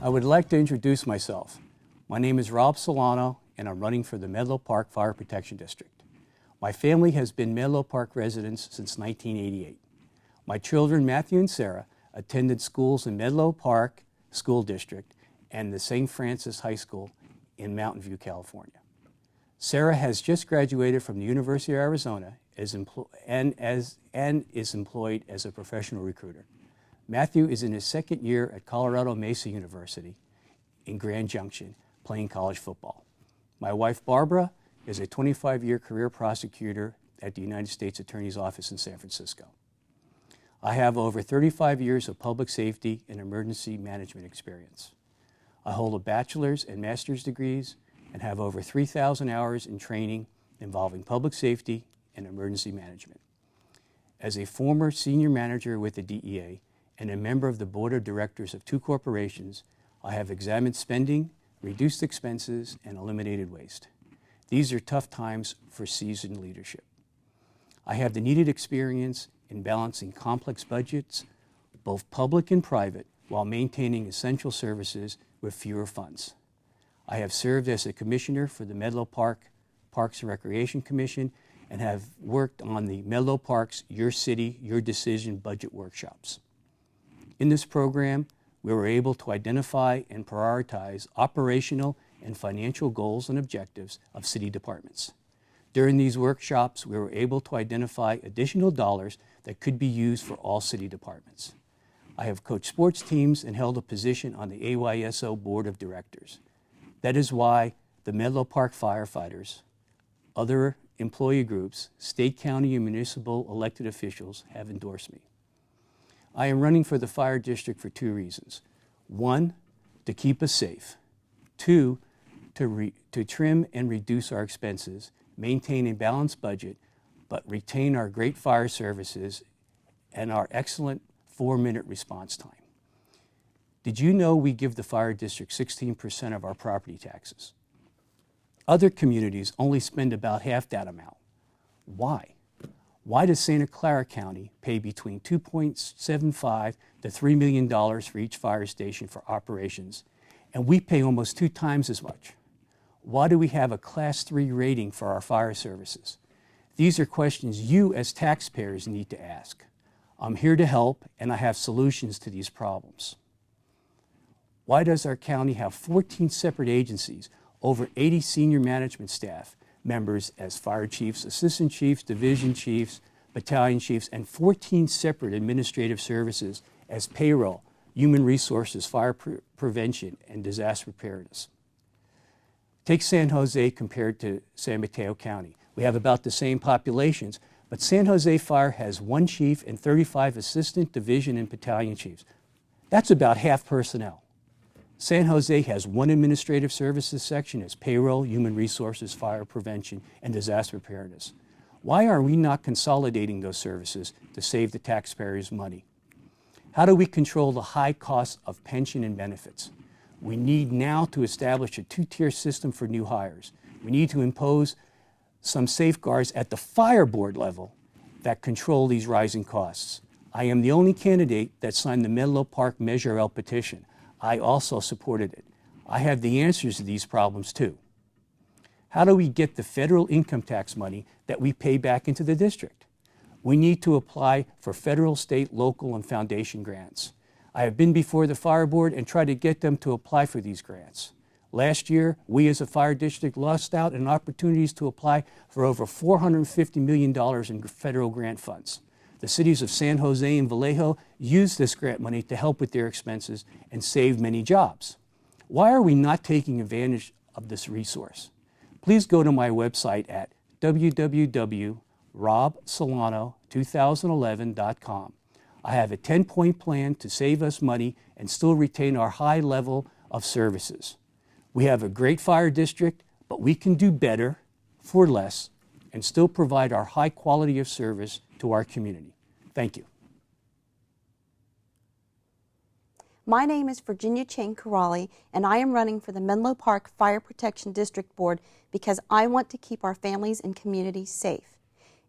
I would like to introduce myself. My name is Rob Solano, and I'm running for the Menlo Park Fire Protection District. My family has been Menlo Park residents since 1988. My children, Matthew and Sarah, attended schools in Menlo Park School District and the St. Francis High School in Mountain View, California. Sarah has just graduated from the University of Arizona and is employed as a professional recruiter. Matthew is in his second year at Colorado Mesa University in Grand Junction, playing college football. My wife, Barbara, is a 25-year career prosecutor at the United States Attorney's Office in San Francisco. I have over 35 years of public safety and emergency management experience. I hold a bachelor's and master's degrees and have over 3,000 hours in training involving public safety and emergency management. As a former senior manager with the DEA and a member of the board of directors of 2 corporations, I have examined spending, reduced expenses, and eliminated waste. These are tough times for seasoned leadership. I have the needed experience in balancing complex budgets, both public and private, while maintaining essential services with fewer funds. I have served as a commissioner for the Menlo Park Parks and Recreation Commission and have worked on the Menlo Parks Your City, Your Decision budget workshops. In this program, we were able to identify and prioritize operational and financial goals and objectives of city departments. During these workshops, we were able to identify additional dollars that could be used for all city departments. I have coached sports teams and held a position on the AYSO Board of Directors. That is why the Menlo Park firefighters, other employee groups, state, county, and municipal elected officials have endorsed me. I am running for the fire district for 2 reasons. 1, to keep us safe. 2, to trim and reduce our expenses, maintain a balanced budget, but retain our great fire services and our excellent 4-minute response time. Did you know we give the fire district 16% of our property taxes? Other communities only spend about half that amount. Why? Why does Santa Clara County pay between $2.75 to $3 million for each fire station for operations, and we pay almost 2 times as much? Why do we have a Class 3 rating for our fire services? These are questions you as taxpayers need to ask. I'm here to help, and I have solutions to these problems. Why does our county have 14 separate agencies, over 80 senior management staff members as fire chiefs, assistant chiefs, division chiefs, battalion chiefs, and 14 separate administrative services as payroll, human resources, fire prevention, and disaster preparedness? Take San Jose compared to San Mateo County. We have about the same populations, but San Jose Fire has 1 chief and 35 assistant, division, and battalion chiefs. That's about half personnel. San Jose has 1 administrative services section as payroll, human resources, fire prevention, and disaster preparedness. Why are we not consolidating those services to save the taxpayers money? How do we control the high costs of pension and benefits? We need now to establish a 2-tier system for new hires. We need to impose some safeguards at the fire board level that control these rising costs. I am the only candidate that signed the Menlo Park Measure L petition. I also supported it. I have the answers to these problems too. How do we get the federal income tax money that we pay back into the district? We need to apply for federal, state, local, and foundation grants. I have been before the fire board and tried to get them to apply for these grants. Last year, we as a fire district lost out on opportunities to apply for over $450 million in federal grant funds. The cities of San Jose and Vallejo used this grant money to help with their expenses and save many jobs. Why are we not taking advantage of this resource? Please go to my website at www.robsolano2011.com. I have a 10-point plan to save us money and still retain our high level of services. We have a great fire district, but we can do better for less and still provide our high quality of service to our community. Thank you. My name is Virginia Chang Corrali, and I am running for the Menlo Park Fire Protection District Board because I want to keep our families and communities safe.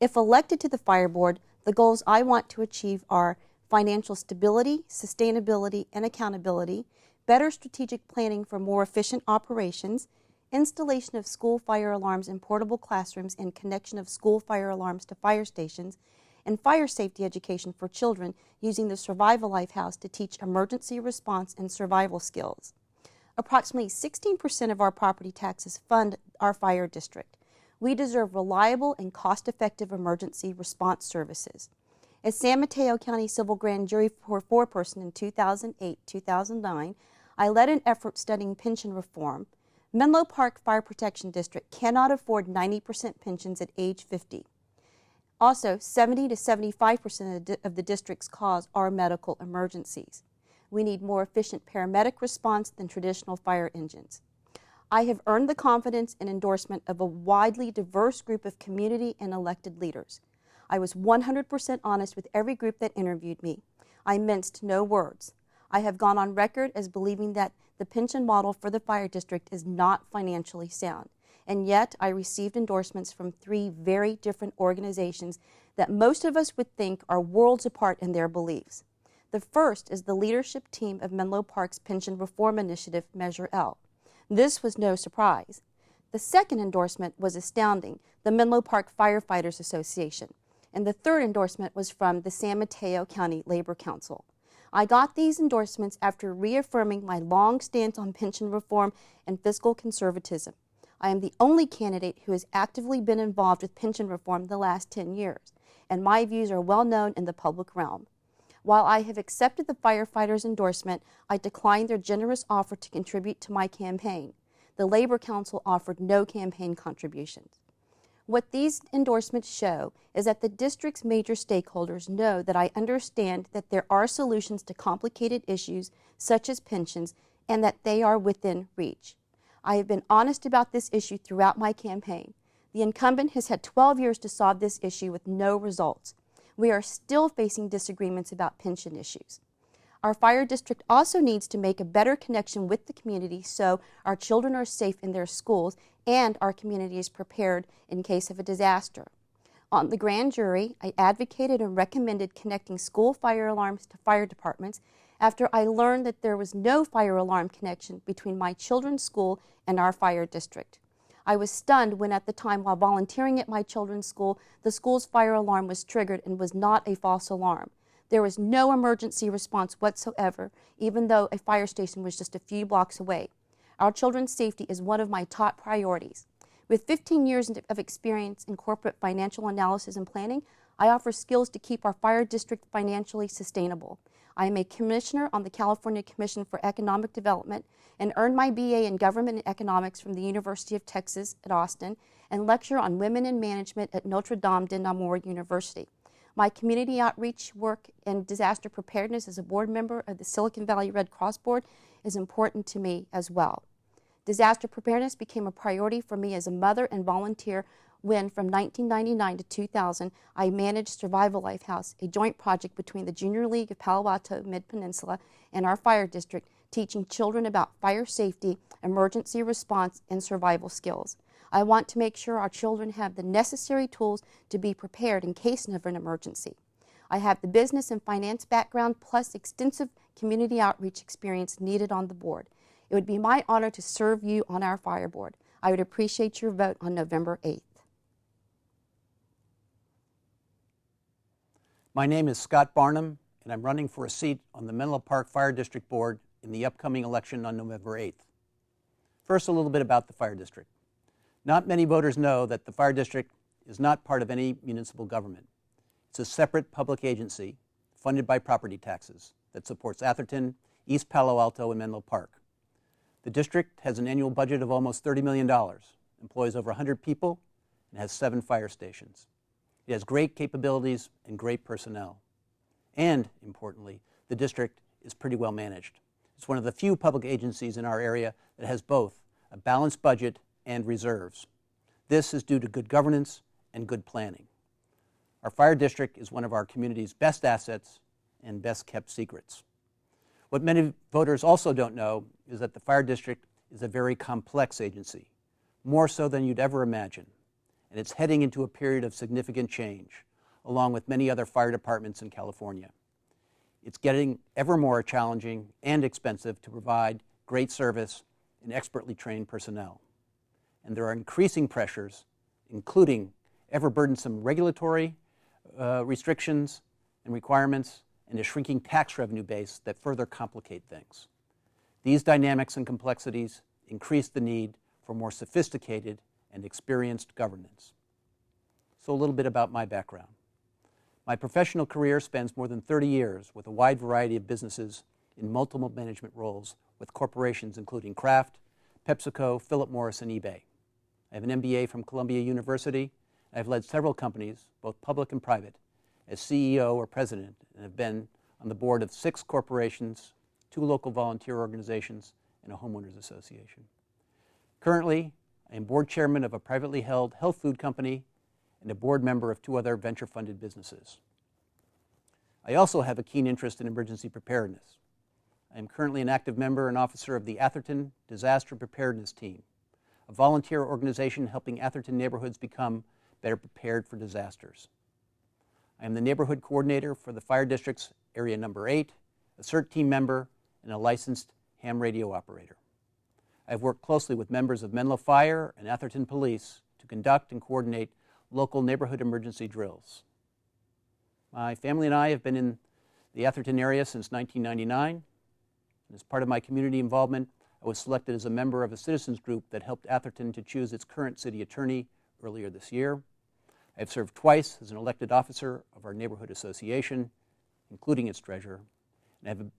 If elected to the Fire Board, the goals I want to achieve are financial stability, sustainability, and accountability, better strategic planning for more efficient operations, installation of school fire alarms in portable classrooms and connection of school fire alarms to fire stations, and fire safety education for children using the Survival Life House to teach emergency response and survival skills. Approximately 16% of our property taxes fund our fire district. We deserve reliable and cost-effective emergency response services. As San Mateo County Civil Grand Jury foreperson in 2008-2009, I led an effort studying pension reform. Menlo Park Fire Protection District cannot afford 90% pensions at age 50. Also, 70 to 75% of the district's cause are medical emergencies. We need more efficient paramedic response than traditional fire engines. I have earned the confidence and endorsement of a widely diverse group of community and elected leaders. I was 100% honest with every group that interviewed me. I minced no words. I have gone on record as believing that the pension model for the fire district is not financially sound. And yet I received endorsements from 3 very different organizations that most of us would think are worlds apart in their beliefs. The first is the leadership team of Menlo Park's Pension Reform Initiative, Measure L. This was no surprise. The second endorsement was astounding, the Menlo Park Firefighters Association. And the third endorsement was from the San Mateo County Labor Council. I got these endorsements after reaffirming my long stance on pension reform and fiscal conservatism. I am the only candidate who has actively been involved with pension reform the last 10 years, and my views are well known in the public realm. While I have accepted the firefighters' endorsement, I declined their generous offer to contribute to my campaign. The Labor Council offered no campaign contributions. What these endorsements show is that the district's major stakeholders know that I understand that there are solutions to complicated issues such as pensions and that they are within reach. I have been honest about this issue throughout my campaign. The incumbent has had 12 years to solve this issue with no results. We are still facing disagreements about pension issues. Our fire district also needs to make a better connection with the community so our children are safe in their schools and our community is prepared in case of a disaster. On the grand jury, I advocated and recommended connecting school fire alarms to fire departments after I learned that there was no fire alarm connection between my children's school and our fire district. I was stunned when at the time while volunteering at my children's school, the school's fire alarm was triggered and was not a false alarm. There was no emergency response whatsoever, even though a fire station was just a few blocks away. Our children's safety is one of my top priorities. With 15 years of experience in corporate financial analysis and planning, I offer skills to keep our fire district financially sustainable. I am a commissioner on the California Commission for Economic Development and earned my BA in Government and Economics from the University of Texas at Austin and lecture on women in management at Notre Dame de Namur University. My community outreach work and disaster preparedness as a board member of the Silicon Valley Red Cross Board is important to me as well. Disaster preparedness became a priority for me as a mother and volunteer when, from 1999 to 2000, I managed Survival Life House, a joint project between the Junior League of Palo Alto Midpeninsula and our fire district, teaching children about fire safety, emergency response, and survival skills. I want to make sure our children have the necessary tools to be prepared in case of an emergency. I have the business and finance background plus extensive community outreach experience needed on the board. It would be my honor to serve you on our fire board. I would appreciate your vote on November 8th. My name is Scott Barnum, and I'm running for a seat on the Menlo Park Fire District Board in the upcoming election on November 8th. First, a little bit about the fire district. Not many voters know that the fire district is not part of any municipal government. It's a separate public agency funded by property taxes that supports Atherton, East Palo Alto, and Menlo Park. The district has an annual budget of almost $30 million, employs over 100 people, and has 7 fire stations. It has great capabilities and great personnel. And, importantly, the district is pretty well managed. It's one of the few public agencies in our area that has both a balanced budget and reserves. This is due to good governance and good planning. Our fire district is one of our community's best assets and best kept secrets. What many voters also don't know is that the fire district is a very complex agency, more so than you'd ever imagine, and it's heading into a period of significant change, along with many other fire departments in California. It's getting ever more challenging and expensive to provide great service and expertly trained personnel. And there are increasing pressures, including ever burdensome regulatory restrictions and requirements, and a shrinking tax revenue base that further complicate things. These dynamics and complexities increase the need for more sophisticated and experienced governance. So a little bit about my background. My professional career spans more than 30 years with a wide variety of businesses in multiple management roles with corporations including Kraft, PepsiCo, Philip Morris, and eBay. I have an MBA from Columbia University. I've led several companies, both public and private, as CEO or president, and have been on the board of 6 corporations, 2 local volunteer organizations, and a homeowners association. Currently, I am board chairman of a privately held health food company and a board member of 2 other venture-funded businesses. I also have a keen interest in emergency preparedness. I am currently an active member and officer of the Atherton Disaster Preparedness Team, a volunteer organization helping Atherton neighborhoods become better prepared for disasters. I am the neighborhood coordinator for the Fire District's Area Number 8, a CERT team member, and a licensed ham radio operator. I've worked closely with members of Menlo Fire and Atherton Police to conduct and coordinate local neighborhood emergency drills. My family and I have been in the Atherton area since 1999. And as part of my community involvement, I was selected as a member of a citizens group that helped Atherton to choose its current city attorney earlier this year. I have served twice as an elected officer of our neighborhood association, including its treasurer, and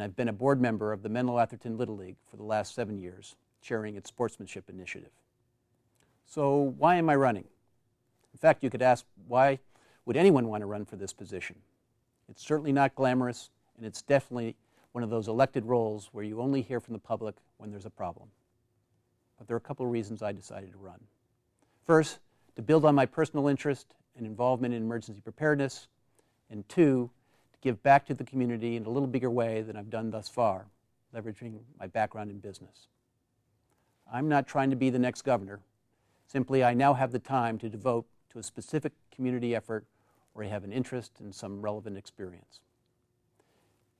I've been a board member of the Menlo Atherton Little League for the last 7 years, chairing its sportsmanship initiative. So why am I running? In fact, you could ask, why would anyone want to run for this position? It's certainly not glamorous, and it's definitely one of those elected roles where you only hear from the public when there's a problem. But there are a couple of reasons I decided to run. First, to build on my personal interest and involvement in emergency preparedness, and 2, to give back to the community in a little bigger way than I've done thus far, leveraging my background in business. I'm not trying to be the next governor. Simply, I now have the time to devote to a specific community effort where I have an interest and some relevant experience.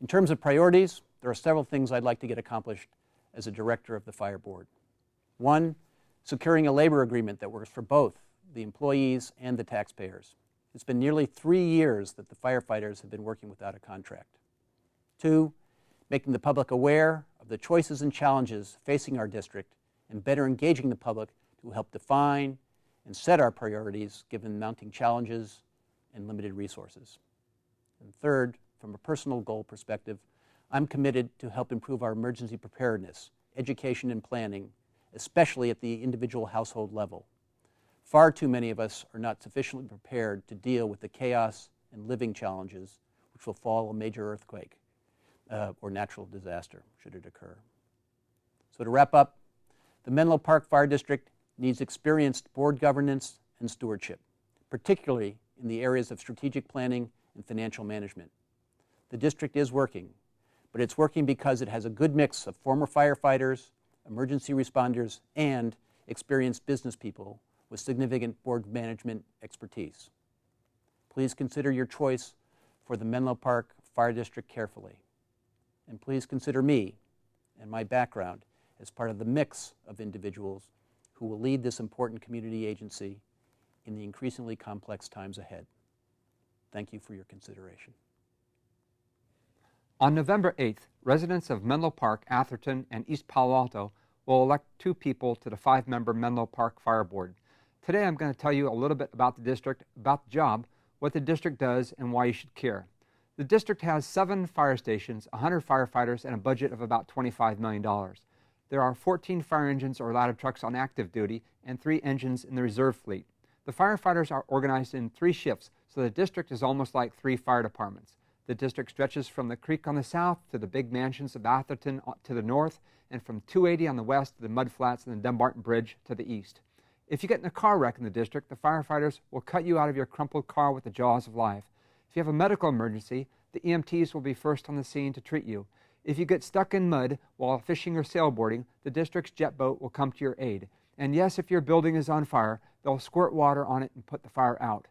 In terms of priorities, there are several things I'd like to get accomplished as a director of the Fire Board. 1, securing a labor agreement that works for both the employees and the taxpayers. It's been nearly 3 years that the firefighters have been working without a contract. 2, making the public aware of the choices and challenges facing our district and better engaging the public to help define and set our priorities given mounting challenges and limited resources. And 3rd, from a personal goal perspective, I'm committed to help improve our emergency preparedness, education, and planning, especially at the individual household level. Far too many of us are not sufficiently prepared to deal with the chaos and living challenges which will follow a major earthquake or natural disaster should it occur. So to wrap up, the Menlo Park Fire District needs experienced board governance and stewardship, particularly in the areas of strategic planning and financial management. The district is working, but it's working because it has a good mix of former firefighters, emergency responders, and experienced business people with significant board management expertise. Please consider your choice for the Menlo Park Fire District carefully. And please consider me and my background as part of the mix of individuals who will lead this important community agency in the increasingly complex times ahead. Thank you for your consideration. On November 8th, residents of Menlo Park, Atherton, and East Palo Alto will elect 2 people to the 5-member Menlo Park Fire Board. Today I'm going to tell you a little bit about the district, about the job, what the district does, and why you should care. The district has 7 fire stations, 100 firefighters, and a budget of about $25 million. There are 14 fire engines or ladder trucks on active duty and 3 engines in the reserve fleet. The firefighters are organized in 3 shifts, so the district is almost like 3 fire departments. The district stretches from the creek on the south to the big mansions of Atherton to the north, and from 280 on the west to the mud flats and the Dumbarton Bridge to the east. If you get in a car wreck in the district, the firefighters will cut you out of your crumpled car with the jaws of life. If you have a medical emergency, the EMTs will be first on the scene to treat you. If you get stuck in mud while fishing or sailboarding, the district's jet boat will come to your aid. And yes, if your building is on fire, they'll squirt water on it and put the fire out.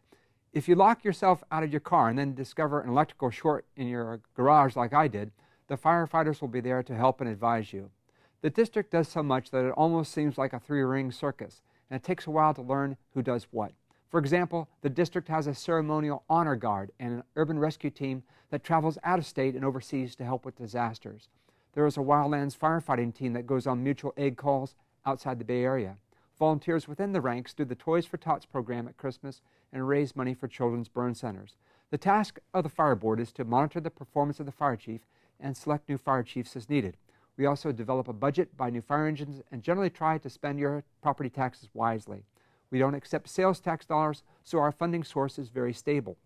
If you lock yourself out of your car and then discover an electrical short in your garage like I did, the firefighters will be there to help and advise you. The district does so much that it almost seems like a three-ring circus, and it takes a while to learn who does what. For example, the district has a ceremonial honor guard and an urban rescue team that travels out of state and overseas to help with disasters. There is a wildlands firefighting team that goes on mutual aid calls outside the Bay Area. Volunteers within the ranks do the Toys for Tots program at Christmas and raise money for children's burn centers. The task of the fire board is to monitor the performance of the fire chief and select new fire chiefs as needed. We also develop a budget, buy new fire engines, and generally try to spend your property taxes wisely. We don't accept sales tax dollars, so our funding source is very stable.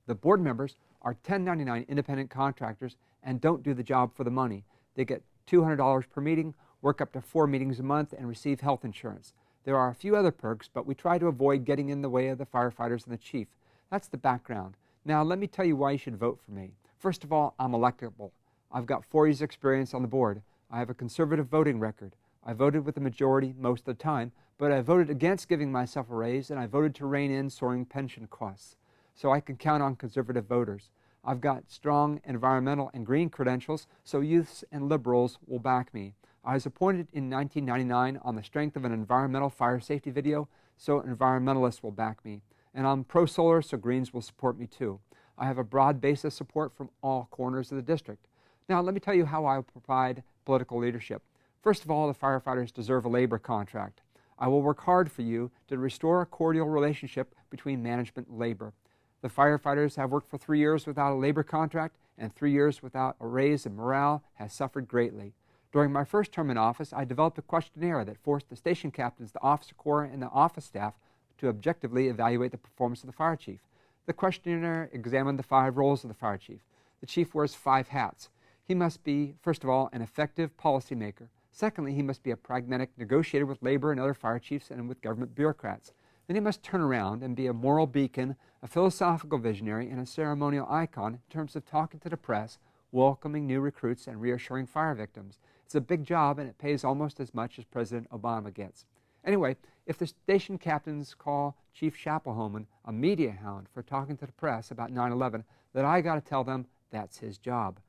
The board members are 1099 independent contractors and don't do the job for the money. They get $200 per meeting, work up to 4 meetings a month, and receive health insurance. There are a few other perks, but we try to avoid getting in the way of the firefighters and the chief. That's the background. Now, let me tell you why you should vote for me. First of all, I'm electable. I've got 4 years' experience on the board. I have a conservative voting record. I voted with the majority most of the time, but I voted against giving myself a raise, and I voted to rein in soaring pension costs. So I can count on conservative voters. I've got strong environmental and green credentials, so youths and liberals will back me. I was appointed in 1999 on the strength of an environmental fire safety video, so environmentalists will back me. And I'm pro-solar, so Greens will support me too. I have a broad base of support from all corners of the district. Now, let me tell you how I will provide political leadership. First of all, the firefighters deserve a labor contract. I will work hard for you to restore a cordial relationship between management and labor. The firefighters have worked for 3 years without a labor contract, and 3 years without a raise, and morale has suffered greatly. During my first term in office, I developed a questionnaire that forced the station captains, the officer corps, and the office staff to objectively evaluate the performance of the fire chief. The questionnaire examined the 5 roles of the fire chief. The chief wears 5 hats. He must be, first of all, an effective policymaker. Secondly, he must be a pragmatic negotiator with labor and other fire chiefs and with government bureaucrats. Then he must turn around and be a moral beacon, a philosophical visionary, and a ceremonial icon in terms of talking to the press, welcoming new recruits, and reassuring fire victims. It's a big job, and it pays almost as much as President Obama gets. Anyway, if the station captains call Chief Schapelhoman a media hound for talking to the press about 9/11, then I got to tell them that's his job.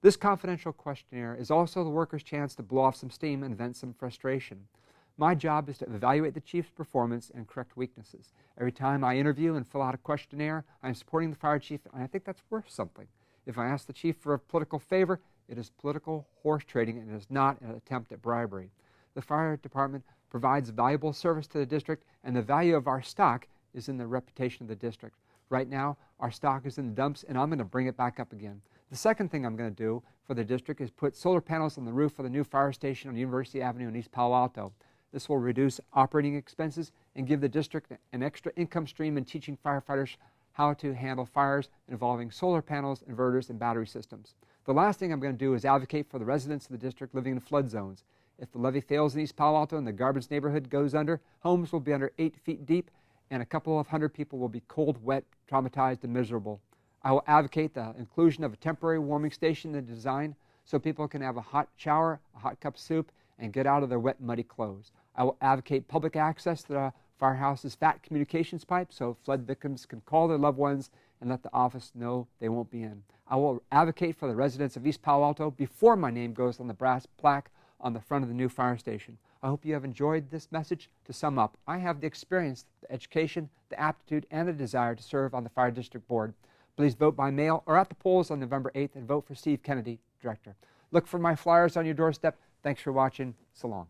This confidential questionnaire is also the workers' chance to blow off some steam and vent some frustration. My job is to evaluate the chief's performance and correct weaknesses. Every time I interview and fill out a questionnaire, I'm supporting the fire chief, and I think that's worth something. If I ask the chief for a political favor, it is political horse trading and it is not an attempt at bribery. The fire department provides valuable service to the district, and the value of our stock is in the reputation of the district. Right now, our stock is in the dumps, and I'm going to bring it back up again. The second thing I'm going to do for the district is put solar panels on the roof of the new fire station on University Avenue in East Palo Alto. This will reduce operating expenses and give the district an extra income stream in teaching firefighters how to handle fires involving solar panels, inverters, and battery systems. The last thing I'm going to do is advocate for the residents of the district living in flood zones. If the levee fails in East Palo Alto and the garbage neighborhood goes under, homes will be under 8 feet deep, and a couple of hundred people will be cold, wet, traumatized, and miserable. I will advocate the inclusion of a temporary warming station in the design so people can have a hot shower, a hot cup of soup, and get out of their wet, muddy clothes. I will advocate public access to the firehouse's fat communications pipe so flood victims can call their loved ones and let the office know they won't be in. I will advocate for the residents of East Palo Alto before my name goes on the brass plaque on the front of the new fire station. I hope you have enjoyed this message. To sum up, I have the experience, the education, the aptitude, and the desire to serve on the Fire District Board. Please vote by mail or at the polls on November 8th and vote for Steve Kennedy, Director. Look for my flyers on your doorstep. Thanks for watching. So long.